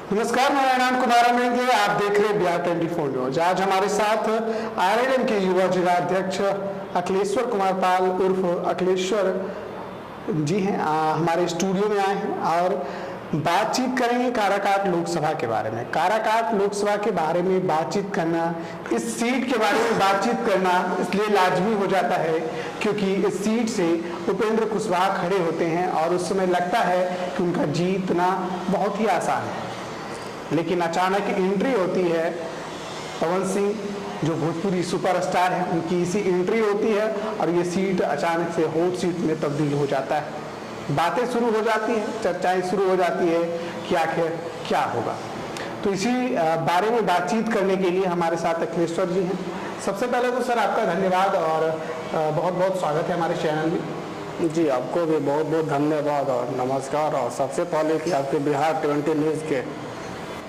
नमस्कार, मेरा नाम कुमार मेंगे। आप देख रहे हैं बिहार 24 न्यूज। आज हमारे साथ आरएलएम के युवा जिला अध्यक्ष अखिलेश्वर कुमार पाल उर्फ अखिलेश्वर जी हैं, हमारे स्टूडियो में आए हैं और बातचीत करेंगे काराकाट लोकसभा के बारे में। काराकाट लोकसभा के बारे में बातचीत करना, इस सीट के बारे में बातचीत करना इसलिए लाजमी हो जाता है क्योंकि इस सीट से उपेंद्र कुशवाहा खड़े होते हैं और उस समय लगता है कि उनका जीतना बहुत ही आसान है, लेकिन अचानक एंट्री होती है पवन सिंह जो भोजपुरी सुपरस्टार हैं, उनकी इसी एंट्री होती है और ये सीट अचानक से हॉट सीट में तब्दील हो जाता है। बातें शुरू हो जाती हैं, चर्चाएं शुरू हो जाती है कि आखिर क्या होगा। तो इसी बारे में बातचीत करने के लिए हमारे साथ अखिलेश्वर जी हैं। सबसे पहले तो सर आपका धन्यवाद और बहुत बहुत स्वागत है हमारे चैनल में। जी, आपको भी बहुत बहुत धन्यवाद और नमस्कार। और सबसे पहले कि आपके बिहार 20 न्यूज़ के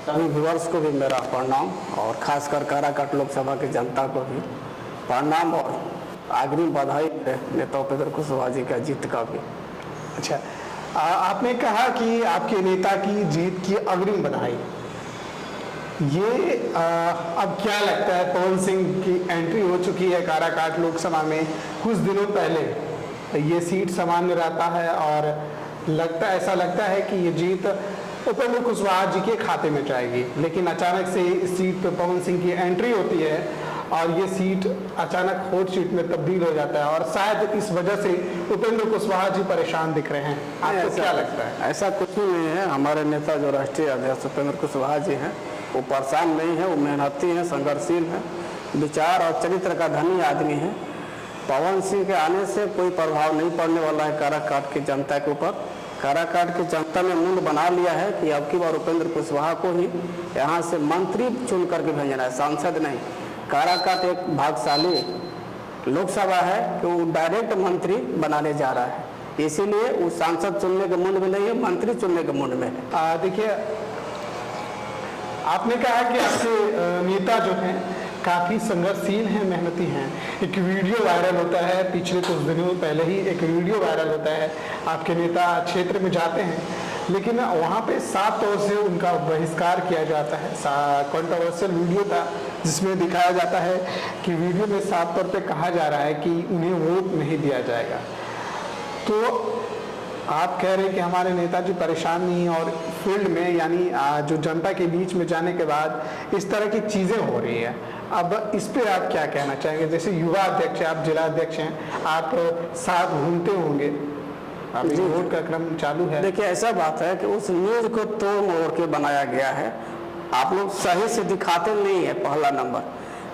सभी व्यूअर्स को भी मेरा प्रणाम और खासकर काराकाट लोकसभा की जनता को भी प्रणाम और अग्रिम बधाई नेता उपेंद्र कुशवाहा जी का जीत का भी। अच्छा, आपने कहा कि आपके नेता की जीत की अग्रिम बधाई। ये अब क्या लगता है, पवन सिंह की एंट्री हो चुकी है काराकाट लोकसभा में, कुछ दिनों पहले ये सीट सामान्य रहता है और ऐसा लगता है कि ये जीत उपेंद्र कुशवाहा जी के खाते में जाएगी, लेकिन अचानक से इस सीट पर पवन सिंह की एंट्री होती है और ये सीट अचानक हॉट सीट में तब्दील हो जाता है और शायद इस वजह से उपेंद्र कुशवाहा जी परेशान दिख रहे हैं। आपको क्या लगता है? ऐसा कुछ भी नहीं है। हमारे नेता जो राष्ट्रीय अध्यक्ष उपेंद्र कुशवाहा जी हैं वो परेशान नहीं है, वो मेहनती हैं, संघर्षशील हैं, विचार और चरित्र का धनी आदमी है। पवन सिंह के आने से कोई प्रभाव नहीं पड़ने वाला है काराकाट की जनता के ऊपर। काराकाट की जनता ने मूड बना लिया है कि अब की बार उपेंद्र कुशवाहा को ही यहाँ से मंत्री चुन करके भेजना है, सांसद नहीं। काराकाट एक भाग्यशाली लोकसभा है कि वो डायरेक्ट मंत्री बनाने जा रहा है, इसीलिए वो सांसद चुनने के मूड में नहीं है, मंत्री चुनने के मूड में है। देखिए, आपने कहा कि आपके नेता जो हैं काफ़ी संघर्षशील हैं, मेहनती हैं। एक वीडियो वायरल होता है, पिछले कुछ दिनों पहले ही एक वीडियो वायरल होता है, आपके नेता क्षेत्र में जाते हैं लेकिन वहाँ पे साफ तौर से उनका बहिष्कार किया जाता है। कंट्रोवर्शियल वीडियो था जिसमें दिखाया जाता है कि वीडियो में साफ तौर पे कहा जा रहा है कि उन्हें वोट नहीं दिया जाएगा। तो आप कह रहे हैं कि हमारे नेताजी परेशान नहीं हैं और फील्ड में यानी जो जनता के बीच में जाने के बाद इस तरह की चीज़ें हो रही है। अब इस पे आप क्या कहना चाहेंगे? जैसे युवा अध्यक्ष, आप जिला अध्यक्ष हैं, आप साथ घूमते होंगे, अभी वोट का क्रम चालू है। देखिए, ऐसा बात है कि उस न्यूज़ को तोड़ मोड़ के बनाया गया है। आप लोग सही से दिखाते नहीं है, पहला नंबर,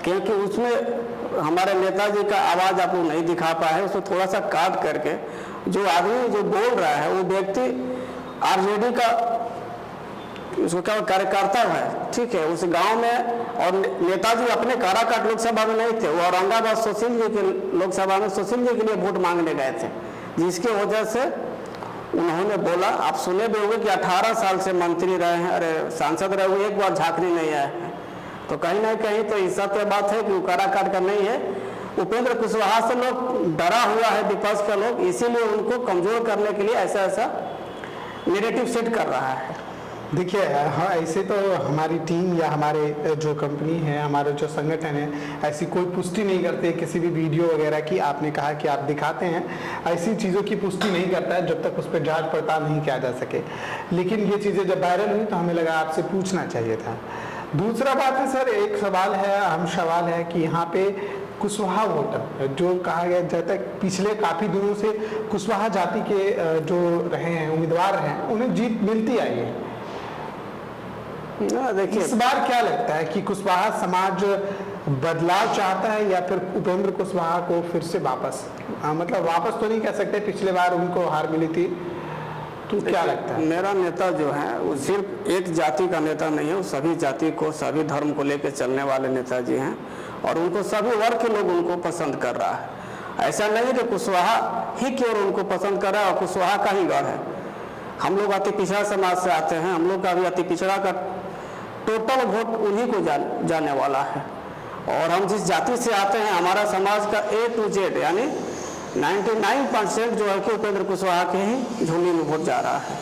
क्योंकि उसमें हमारे नेताजी का आवाज़ आप लोग नहीं दिखा पाए। उसको थोड़ा सा काट करके जो आदमी जो बोल रहा है वो व्यक्ति आरजेडी का उसको क्या कार्यकर्ता है, ठीक है, उस गांव में। और नेताजी अपने काराकाट लोकसभा में नहीं थे, वो औरंगाबाद सुशील जी के लोकसभा में सुशील जी के लिए वोट मांगने गए थे, जिसकी वजह से उन्होंने बोला, आप सुने भी होंगे कि 18 साल से मंत्री रहे हैं, अरे सांसद रहे हुए, एक बार झांकने नहीं आए हैं। तो कहीं ना कहीं तो इस सत्य बात है कि वो काराकाट का नहीं है। उपेंद्र कुशवाहा से लोग डरा हुआ है, विपक्ष का लोग, इसीलिए उनको कमजोर करने के लिए ऐसा ऐसा नैरेटिव सेट कर रहा है। देखिए, हाँ, ऐसे तो हमारी टीम या हमारे जो कंपनी है, हमारे जो संगठन है, ऐसी कोई पुष्टि नहीं करते किसी भी वीडियो वगैरह की। आपने कहा कि आप दिखाते हैं, ऐसी चीज़ों की पुष्टि नहीं करता है जब तक उस पर जांच पड़ताल नहीं किया जा सके। लेकिन ये चीज़ें जब वायरल हुई तो हमें लगा आपसे पूछना चाहिए था। दूसरा बात है सर, एक सवाल है, अहम सवाल है कि यहाँ पे कुशवाहा वोटर जो कहा गया जाता है, पिछले काफ़ी दिनों से कुशवाहा जाति के जो रहे हैं उम्मीदवार हैं, उन्हें जीत मिलती आई है। देखिए, इस बार क्या लगता है कि कुशवाहा समाज बदलाव चाहता है या फिर उपेंद्र कुशवाहा को फिर से वापस, मतलब वापस तो नहीं कह सकते, पिछले बार उनको हार मिली थी, तो क्या लगता है? मेरा नेता जो है वो सिर्फ एक जाति का नेता नहीं है, वो सभी जाति को, सभी धर्म को लेकर चलने वाले नेताजी हैं और उनको सभी वर्ग के लोग उनको पसंद कर रहा है। ऐसा नहीं है कि कुशवाहा ही केवल उनको पसंद कर रहा है और कुशवाहा का ही गढ़ है। हम लोग अति पिछड़ा समाज से आते हैं, हम लोग का भी अति पिछड़ा का टोटल वोट उन्हीं को जाने वाला है। और हम जिस जाति से आते हैं, हमारा समाज का A to Z यानी 99% जो है कि उपेंद्र कुशवाहा के ही झोली में वोट जा रहा है।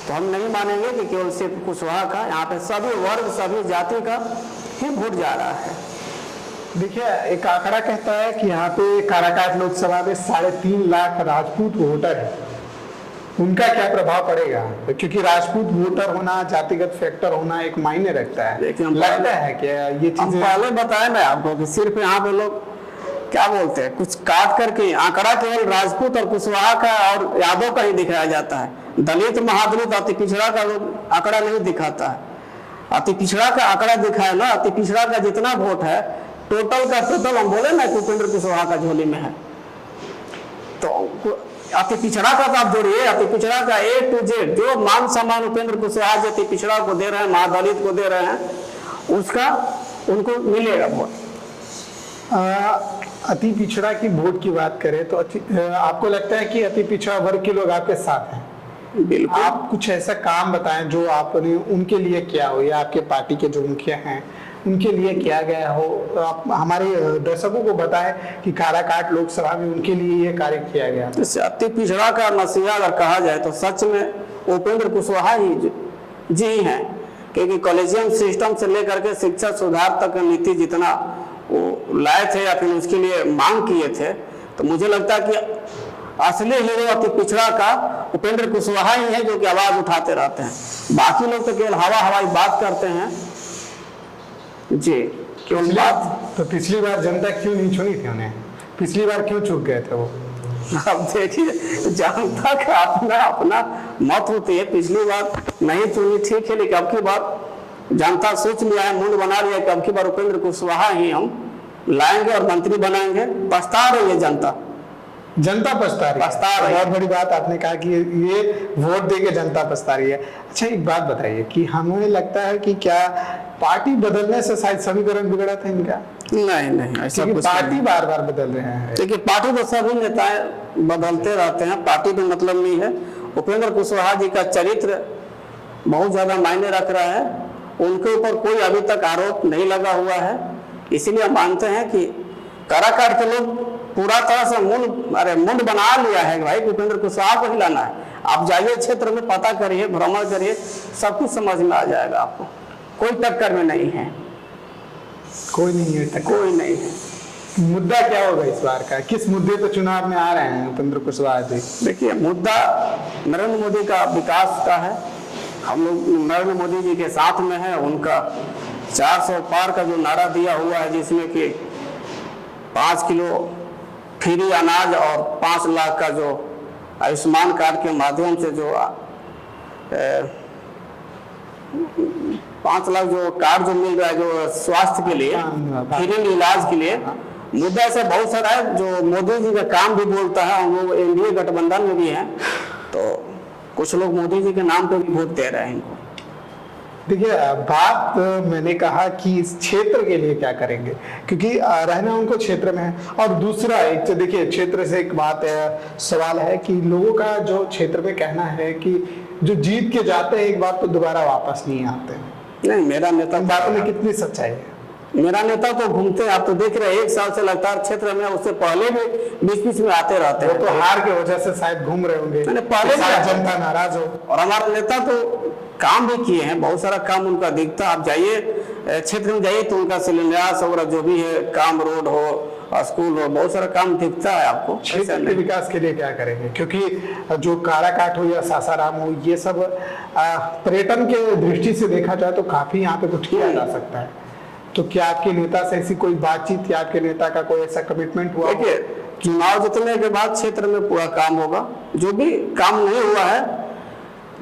तो हम नहीं मानेंगे कि केवल सिर्फ कुशवाहा का, यहाँ पे सभी वर्ग सभी जाति का ही वोट जा रहा है। देखिए, एक आंकड़ा कहता है कि यहाँ पे काराकाट लोकसभा में 3.5 लाख राजपूत वोटर है। उनका क्या प्रभाव पड़ेगा? क्योंकि राजपूत वोटर होना, जातिगत फैक्टर होना एक मायने रखता है। लगता है कि ये चीजें पहले बताया मैं आपको कि सिर्फ यहाँ पे लोग क्या बोलते हैं, कुछ काट करके आंकड़ा केवल राजपूत और कुशवाहा का और यादव का ही दिखाया जाता है। दलित, महादलित, अति पिछड़ा का लोग आंकड़ा नहीं दिखाता है। अति पिछड़ा का आंकड़ा दिखाए ना, अति पिछड़ा का जितना वोट है टोटल का टोटल, हम बोले ना कि उपेंद्र कुशवाहा का झोली में है, तो अति पिछड़ा का तो आप जोड़िए, अति पिछड़ा का A to Z जो मान सम्मान उपेंद्र कुशवाहा जी अति पिछड़ा को दे रहे हैं, महादलित को दे रहे हैं, उसका उनको मिलेगा वोट। अति पिछड़ा की वोट की बात करें तो आपको लगता है कि अति पिछड़ा वर्ग के लोग आपके साथ हैं? बिल्कुल। आप कुछ ऐसा काम बताएं जो आपने उनके लिए किया हो, या आपके पार्टी के जो मुखिया हैं उनके लिए किया गया हो। तो आप हमारे दर्शकों को बताएं कि काराकाट लोकसभा में उनके लिए ये कार्य किया गया। अति पिछड़ा का नसीहा अगर कहा जाए तो सच में उपेंद्र कुशवाहा ही जी हैं, क्योंकि कॉलेजियम सिस्टम से लेकर के शिक्षा सुधार तक नीति जितना वो लाए थे या फिर उसके लिए मांग किए थे, तो मुझे लगता है कि असली हीरो अति पिछड़ा का उपेंद्र कुशवाहा ही है जो कि आवाज उठाते रहते हैं। बाकी लोग तो केवल हवाई बात करते हैं जी, केवल बात। तो पिछली बार जनता क्यों नहीं चुनी थी उन्हें? पिछली बार क्यों चुक गए थे वो? अब देखिए, जनता का अपना अपना मत होती है। पिछली बार नहीं चुनी ठीक है, लेकिन अब की बार जनता सोच लिया है, मूड बना लिया कि अब की बार उपेंद्र कुशवाहा ही हम लाएंगे और मंत्री बनाएंगे। पछता रही है जनता, जनता पछता रही है। बहुत बड़ी बात आपने कहा कि ये वोट देके जनता पछता रही है। अच्छा, एक बात बताइए कि हमें लगता है कि क्या पार्टी बदलने से शायद समीकरण बिगड़ा था इनका? नहीं, ऐसा कुछ पार्टी बार बार बदल रहे हैं। देखिए, पार्टी तो सभी नेताएं बदलते रहते हैं, पार्टी में मतलब नहीं है। उपेंद्र कुशवाहा जी का चरित्र बहुत ज्यादा मायने रख रहा है, उनके ऊपर कोई अभी तक आरोप नहीं लगा हुआ है। इसीलिए हम मानते हैं कि काराकाट के लोग पूरा तरह से मुंड बना लिया है भाई, उपेंद्र कुशवाहा को ही लाना है। आप जाइए क्षेत्र में, पता करिए, भ्रमण करिए, सब कुछ समझ में आ जाएगा आपको। कोई टक्कर में नहीं है, कोई नहीं है, कोई नहीं है। मुद्दा क्या होगा इस बार का? किस मुद्दे पर चुनाव में आ रहे हैं उपेंद्र कुशवाहा जी? देखिए, मुद्दा नरेंद्र मोदी का विकास का है। हम लोग नरेंद्र मोदी जी के साथ में है। उनका 400 पार का जो नारा दिया हुआ है, जिसमें कि 5 किलो फ्री अनाज और 5 लाख का जो आयुष्मान कार्ड के माध्यम से जो 5 लाख जो कार्ड जो मिल रहा है जो स्वास्थ्य के लिए, फ्री इलाज के लिए, मुद्दा से बहुत सारा है जो मोदी जी का काम भी बोलता है। हम लोग एनडीए गठबंधन में भी हैं, तो कुछ लोग मोदी जी के नाम पे भी वोट दे रहे हैं इनको। देखिए, बात मैंने कहा कि इस क्षेत्र के लिए क्या करेंगे, क्योंकि रहना उनको क्षेत्र में है। और दूसरा एक तो देखिए, क्षेत्र से एक बात है, सवाल है कि लोगों का जो क्षेत्र में कहना है कि जो जीत के जाते हैं एक बार तो दोबारा वापस नहीं आते। नहीं, मेरा नेता बात में कितनी सच्चाई है? मेरा नेता तो घूमते हैं, आप तो देख रहे हैं, 1 साल से लगातार क्षेत्र में, उससे पहले भी बीच में आते रहते हैं। वो तो हार की वजह से शायद घूम रहे होंगे, पहले जनता नाराज हो। और हमारे नेता तो काम भी किए हैं, बहुत सारा काम उनका दिखता। आप जाइए क्षेत्र में जाइए तो उनका शिलान्यास वगैरह जो भी है काम, रोड हो, स्कूल हो, बहुत सारा काम दिखता है आपको। क्षेत्र के विकास के लिए क्या करेंगे? क्योंकि जो काराकाट हो या सासाराम हो, ये सब पर्यटन के दृष्टि से देखा जाए तो काफी यहाँ पे कुछ किया जा सकता है। तो क्या आपके नेता से ऐसी कोई बातचीत या आपके नेता का कोई ऐसा कमिटमेंट हुआ? देखिए, चुनाव जीतने के बाद क्षेत्र में पूरा काम होगा। जो भी काम नहीं हुआ है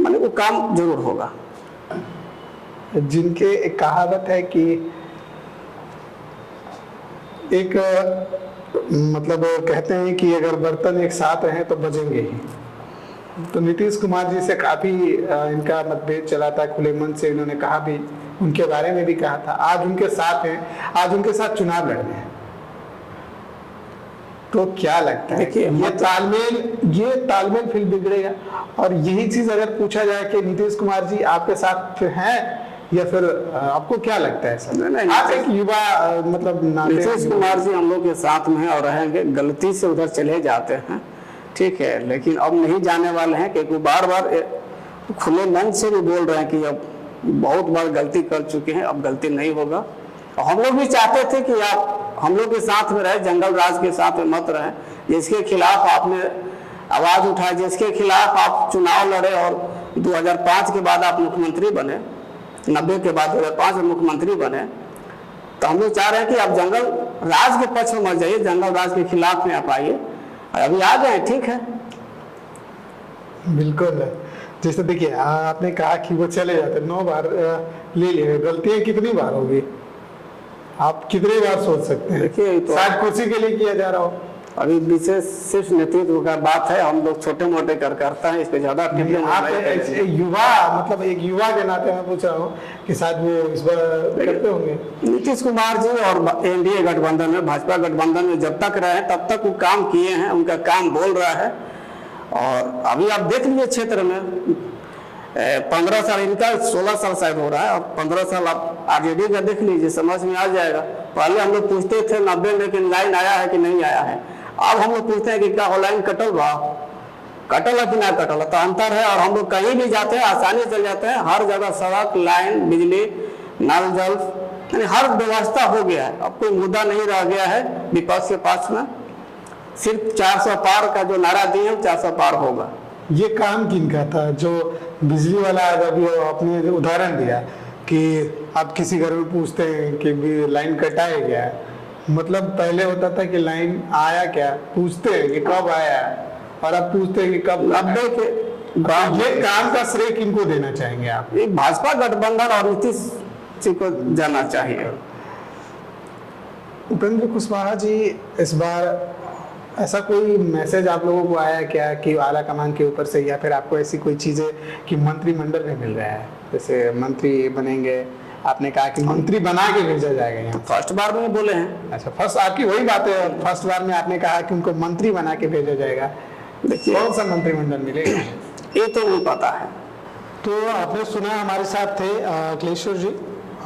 माने वो काम जरूर होगा। जिनके एक कहावत है कि एक मतलब कहते हैं कि अगर बर्तन एक साथ हैं तो बजेंगे ही। तो नीतीश कुमार जी से काफी इनका मतभेद चला था, खुले मन से इन्होंने कहा भी, उनके बारे में भी कहा था। आज उनके साथ हैं, आज उनके साथ चुनाव लड़ने हैं। तो क्या लगता है कि ये तालमेल फिर बिगड़ेगा? और यही चीज अगर पूछा जाए कि नीतीश कुमार जी आपके साथ हैं या फिर आपको क्या लगता है सर? नहीं, आप एक युवा मतलब नीतीश कुमार जी हम लोग के साथ में और रहेंगे। गलती से उधर चले जाते हैं, ठीक है, लेकिन अब नहीं जाने वाले हैं, क्योंकि बार बार खुले मन से भी बोल रहे हैं कि अब बहुत बार गलती कर चुके हैं, अब गलती नहीं होगा। और हम लोग भी चाहते थे कि आप हम लोग के साथ में रहे, जंगल राज के साथ में मत रहे। जिसके खिलाफ आपने आवाज़ उठाई, जिसके खिलाफ आप चुनाव लड़े और 2005 के बाद आप मुख्यमंत्री बने, 90 के बाद 2005 में मुख्यमंत्री बने, तो हम लोग चाह रहे हैं कि आप जंगल राज के पक्ष में मत जाइए, जंगल राज के खिलाफ में आप आइए। अभी आ गए, ठीक है। बिल्कुल। जैसे देखिए आपने कहा कि वो चले जाते, 9 बार ले लिए, गलतियां कितनी बार होगी, आप कितनी बार सोच सकते हैं? देखिए तो शायद कुर्सी के लिए किया जा रहा हो। अभी विशेष सिर्फ नेतृत्व का बात है, हम लोग छोटे मोटे करता है, इस पे ज्यादा आप युवा, मतलब एक युवा के नाते मैं पूछ रहा हूँ कि शायद वो इस बार करते होंगे। नीतीश कुमार जी और एनडीए गठबंधन में, भाजपा गठबंधन में जब तक रहे तब तक वो काम किए हैं, उनका काम बोल रहा है। और अभी आप देख लीजिए क्षेत्र में 15 साल, इनका 16 साल शायद हो रहा है, और 15 साल आप आरजेडी का देख लीजिए, समझ में आ जाएगा। पहले हम लोग पूछते थे 90 में कि लाइन आया है कि नहीं आया है, अब हम लोग पूछते हैं कि क्या लाइन कटल बा, कटल है कि ना कटल, तो अंतर है। और हम लोग कहीं भी जाते हैं आसानी से चल जाते हैं, हर जगह सड़क, लाइन, बिजली, नल जल, यानी हर व्यवस्था हो गया है। अब कोई मुद्दा नहीं रह गया है विपक्ष के पास में। सिर्फ 400 पार का जो नारा दिए, 400 पार होगा। ये काम किनका था? जो बिजली वाला अभी आपने उदाहरण दिया कि आप किसी घर में पूछते हैं कि लाइन कटा है क्या, मतलब पहले होता था कि लाइन आया क्या, पूछते हैं कि कब आया, और अब पूछते हैं कि कब। 90 के ये काम का श्रेय किनको देना चाहेंगे आप? ये भाजपा गठबंधन और नीतीश जी को जाना चाहिए। उपेंद्र कुशवाहा जी, इस बार ऐसा कोई मैसेज आप लोगों को आया क्या कि आला कमान के ऊपर से, या फिर आपको ऐसी कोई चीज़ें कि मंत्रिमंडल में मिल रहा है, जैसे मंत्री बनेंगे, आपने कहा कि मंत्री बना के भेजा जाएगा यहाँ? फर्स्ट बार में बोले हैं। अच्छा, फर्स्ट आपकी वही बात है, फर्स्ट बार में आपने कहा कि उनको मंत्री बना के भेजा जाएगा। देखिए कौन सा मंत्रिमंडल मिलेगा ये तो नहीं पता है। तो आपने सुना, हमारे साथ थे अखिलेश्वर जी,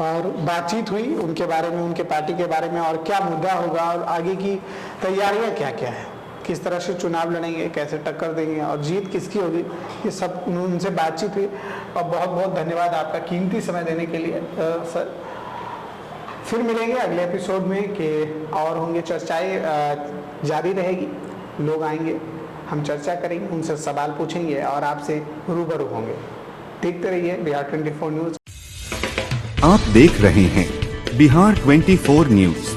और बातचीत हुई उनके बारे में, उनके पार्टी के बारे में, और क्या मुद्दा होगा और आगे की तैयारियां क्या क्या है, किस तरह से चुनाव लड़ेंगे, कैसे टक्कर देंगे और जीत किसकी होगी, ये सब उनसे बातचीत हुई। और बहुत बहुत धन्यवाद आपका कीमती समय देने के लिए सर। फिर मिलेंगे अगले एपिसोड में कि और होंगे चर्चाएं, जारी रहेगी, लोग आएंगे, हम चर्चा करेंगे, उनसे सवाल पूछेंगे और आपसे रूबरू होंगे। देखते रहिए बिहार 24 न्यूज़। आप देख रहे हैं बिहार 24 न्यूज़।